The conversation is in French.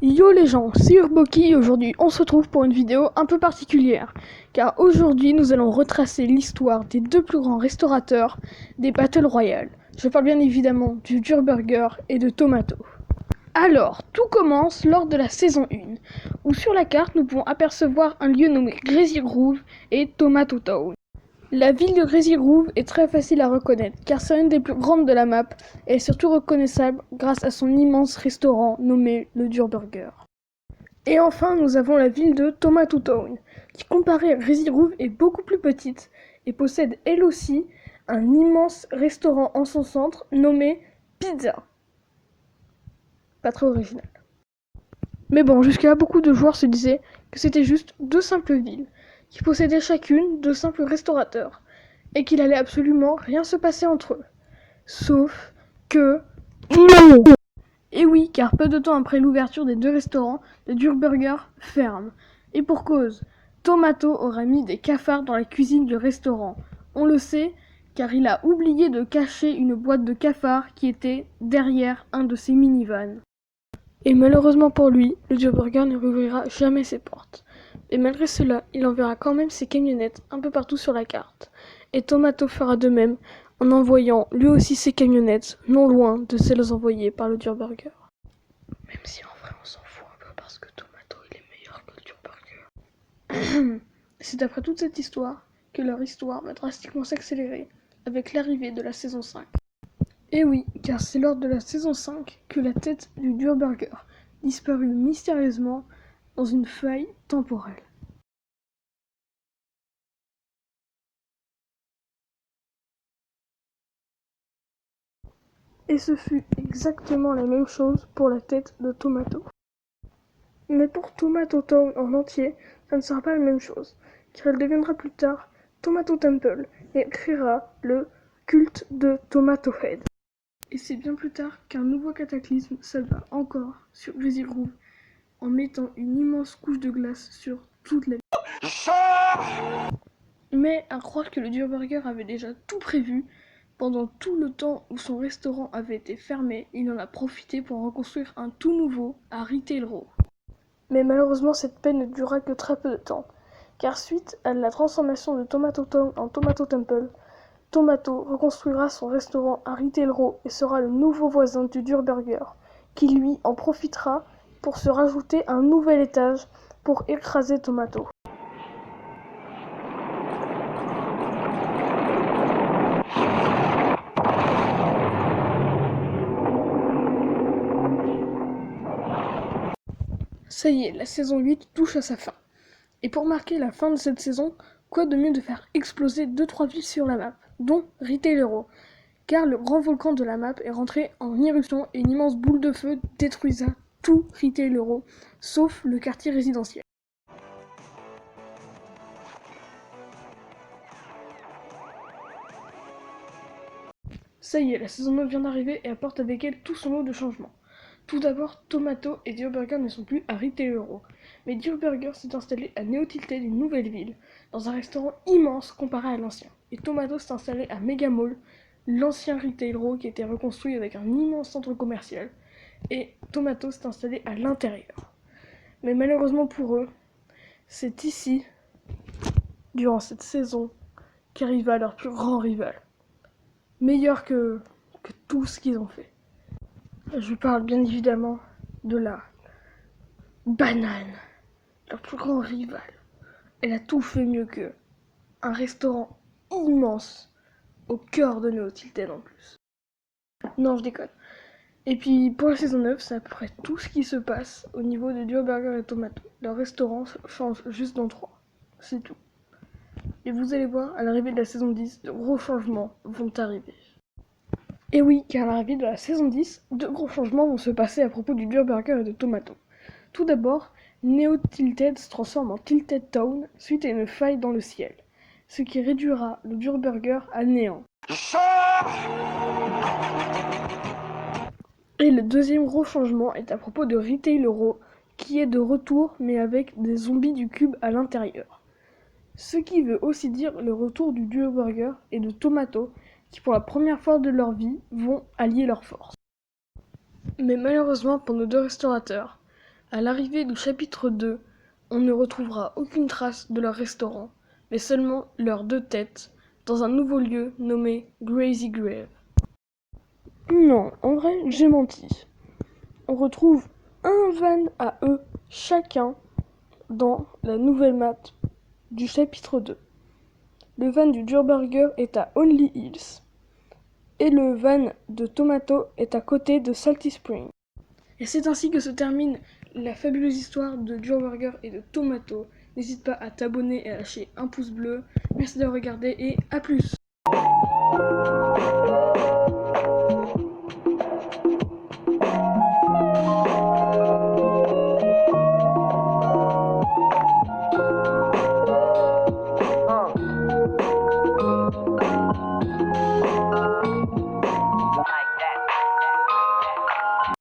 Yo les gens, c'est Urboki et aujourd'hui on se retrouve pour une vidéo un peu particulière. Car aujourd'hui nous allons retracer l'histoire des deux plus grands restaurateurs des Battle Royale. Je parle bien évidemment du Dur Burger et de Tomato. Alors, tout commence lors de la saison 1, où sur la carte nous pouvons apercevoir un lieu nommé Crazy Groove et Tomato Town. La ville de Crazy Groove est très facile à reconnaître car c'est une des plus grandes de la map et est surtout reconnaissable grâce à son immense restaurant nommé le Dur Burger. Et enfin nous avons la ville de Tomato Town qui comparée à Crazy Groove est beaucoup plus petite et possède elle aussi un immense restaurant en son centre nommé Pizza. Pas très original. Mais bon, jusque-là beaucoup de joueurs se disaient que c'était juste deux simples villes qui possédaient chacune de simples restaurateurs, et qu'il allait absolument rien se passer entre eux. Sauf que... non. Et oui, car peu de temps après l'ouverture des deux restaurants, le Dur Burger ferme. Et pour cause, Tomato aurait mis des cafards dans la cuisine du restaurant. On le sait, car il a oublié de cacher une boîte de cafards qui était derrière un de ses minivans. Et malheureusement pour lui, le Dur Burger ne rouvrira jamais ses portes. Et malgré cela, il enverra quand même ses camionnettes un peu partout sur la carte. Et Tomato fera de même en envoyant lui aussi ses camionnettes non loin de celles envoyées par le Dur Burger. Même si en vrai on s'en fout un peu parce que Tomato il est meilleur que le Dur Burger. C'est après toute cette histoire que leur histoire va drastiquement s'accélérer avec l'arrivée de la saison 5. Et oui, car c'est lors de la saison 5 que la tête du Dur Burger disparut mystérieusement dans une faille temporelle. Et ce fut exactement la même chose pour la tête de Tomato. Mais pour Tomato Town en entier, ça ne sera pas la même chose, car elle deviendra plus tard Tomato Temple et créera le culte de Tomato Head. Et c'est bien plus tard qu'un nouveau cataclysme s'abat encore sur Crazy Groove en mettant une immense couche de glace sur toute la ville. Mais à croire que le Dur Burger avait déjà tout prévu, pendant tout le temps où son restaurant avait été fermé, il en a profité pour reconstruire un tout nouveau à Retail Row. Mais malheureusement cette paix ne dura que très peu de temps, car suite à la transformation de Tomato Town en Tomato Temple, Tomato reconstruira son restaurant à Retail Row et sera le nouveau voisin du Dur Burger, qui lui en profitera pour se rajouter un nouvel étage pour écraser Tomato. Ça y est, la saison 8 touche à sa fin. Et pour marquer la fin de cette saison, quoi de mieux de faire exploser 2-3 villes sur la map, dont Retail Row, car le grand volcan de la map est rentré en éruption et une immense boule de feu détruisa tout Retail Row, sauf le quartier résidentiel. Ça y est, la saison 9 vient d'arriver et apporte avec elle tout son lot de changements. Tout d'abord, Tomato et Dur Burger ne sont plus à Retail Row, mais Dur Burger s'est installé à Neo Tilted, une nouvelle ville, dans un restaurant immense comparé à l'ancien. Et Tomato s'est installé à Mega Mall, l'ancien Retail Row qui était reconstruit avec un immense centre commercial. Et Tomato s'est installé à l'intérieur. Mais malheureusement pour eux, c'est ici, durant cette saison, qu'arriva leur plus grand rival. Meilleur que tout ce qu'ils ont fait. Je parle bien évidemment de la banane, leur plus grand rival. Elle a tout fait mieux qu'eux. Un restaurant immense au cœur de Neo Tilted en plus. Non, je déconne. Et puis pour la saison 9, c'est à peu près tout ce qui se passe au niveau de Dur Burger et Tomato. Leur restaurant change juste d'endroit. C'est tout. Et vous allez voir, à l'arrivée de la saison 10, de gros changements vont arriver. Et oui, car à l'arrivée de la saison 10, de gros changements vont se passer à propos du Dur Burger et de Tomato. Tout d'abord, Neo Tilted se transforme en Tilted Town suite à une faille dans le ciel, ce qui réduira le Dur Burger à néant. Et le deuxième gros changement est à propos de Retail Row, qui est de retour mais avec des zombies du cube à l'intérieur. Ce qui veut aussi dire le retour du Dur Burger et de Tomato, qui pour la première fois de leur vie vont allier leurs forces. Mais malheureusement pour nos deux restaurateurs, À l'arrivée du chapitre 2, on ne retrouvera aucune trace de leur restaurant, mais seulement leurs deux têtes, dans un nouveau lieu nommé Grazy Grave. Non, en vrai, j'ai menti. On retrouve un van à eux chacun dans la nouvelle map du chapitre 2. Le van du Durburger est à Only Hills et le van de Tomato est à côté de Salty Spring. Et c'est ainsi que se termine la fabuleuse histoire de Durburger et de Tomato. N'hésite pas à t'abonner et à lâcher un pouce bleu. Merci d'avoir regardé et à plus!